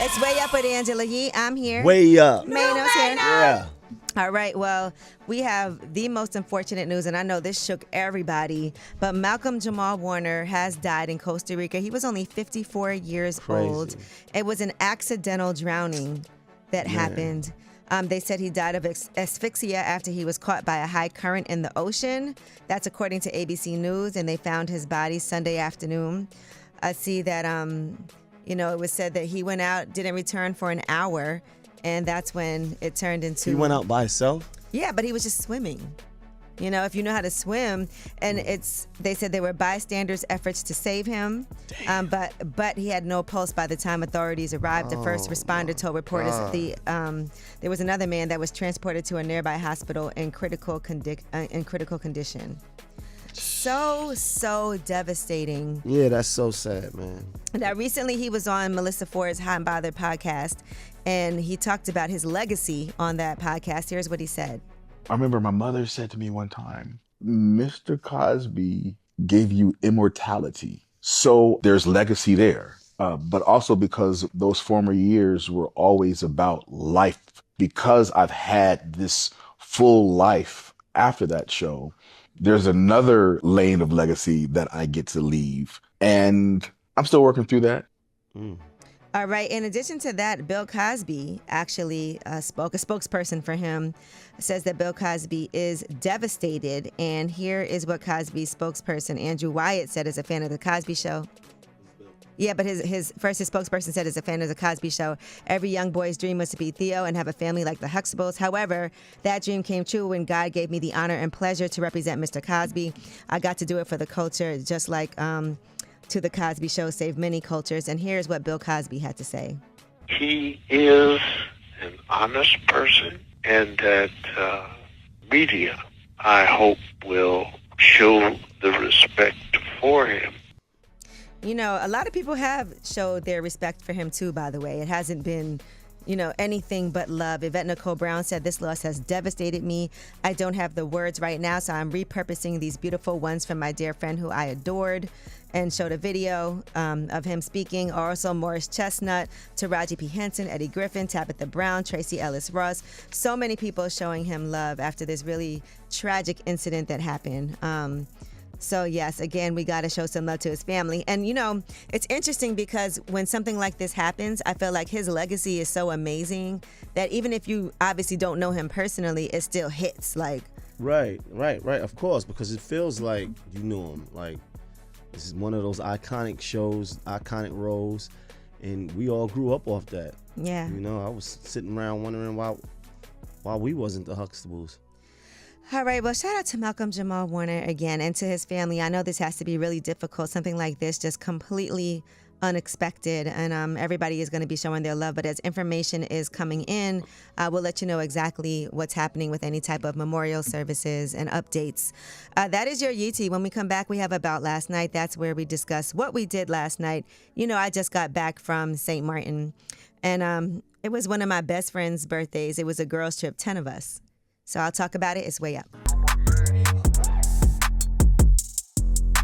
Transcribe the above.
It's Way Up with Angela Yee. I'm here. Way up. Mano's here. Yeah. All right, well, we have the most unfortunate news, and I know this shook everybody, but Malcolm-Jamal Warner has died in Costa Rica. He was only 54 years old. It was an accidental drowning that happened. They said he died of asphyxia after he was caught by a high current in the ocean. That's according to ABC News, and they found his body Sunday afternoon. I see that, it was said that he went out, didn't return for an hour, and that's when it turned into... He went out by himself? Yeah, but he was just swimming. You know, if you know how to swim, and they said there were bystanders' efforts to save him, but he had no pulse by the time authorities arrived. The first responder told reporters there was another man that was transported to a nearby hospital in critical condition. So devastating. Yeah, that's so sad, man. Now, recently he was on Melissa Ford's Hot and Bothered podcast, and he talked about his legacy on that podcast. Here's what he said. I remember my mother said to me one time, Mr. Cosby gave you immortality. So there's legacy there. But also because those former years were always about life. Because I've had this full life after that show, there's another lane of legacy that I get to leave. And I'm still working through that. All right. In addition to that, Bill Cosby actually spoke. A spokesperson for him says that Bill Cosby is devastated. And here is what Cosby's spokesperson, Andrew Wyatt, said as a fan of The Cosby Show. Yeah, but his spokesperson said as a fan of The Cosby Show, every young boy's dream was to be Theo and have a family like the Huxtables. However, that dream came true when God gave me the honor and pleasure to represent Mr. Cosby. I got to do it for the culture, just like To The Cosby Show saved many cultures. And here's what Bill Cosby had to say. He is an honest person, and that media, I hope, will show the respect for him. You know, a lot of people have showed their respect for him, too, by the way. It hasn't been, anything but love. Yvette Nicole Brown said, this loss has devastated me. I don't have the words right now, so I'm repurposing these beautiful ones from my dear friend who I adored, and showed a video of him speaking. Also, Morris Chestnut, Taraji P. Henson, Eddie Griffin, Tabitha Brown, Tracy Ellis Ross. So many people showing him love after this really tragic incident that happened. So yes, again, we got to show some love to his family. And, it's interesting because when something like this happens, I feel like his legacy is so amazing that even if you obviously don't know him personally, it still hits. Right. Of course, because it feels like you knew him. Like, this is one of those iconic shows, iconic roles, and we all grew up off that. Yeah. I was sitting around wondering why we wasn't the Huxtables. All right, well, shout out to Malcolm-Jamal Warner again and to his family. I know this has to be really difficult, something like this, just completely unexpected, and everybody is going to be showing their love. But as information is coming in, we'll let you know exactly what's happening with any type of memorial services and updates. That is your Yee. When we come back, we have About Last Night. That's where we discuss what we did last night. I just got back from St. Martin, and it was one of my best friend's birthdays. It was a girls' trip, 10 of us. So I'll talk about it. It's Way Up.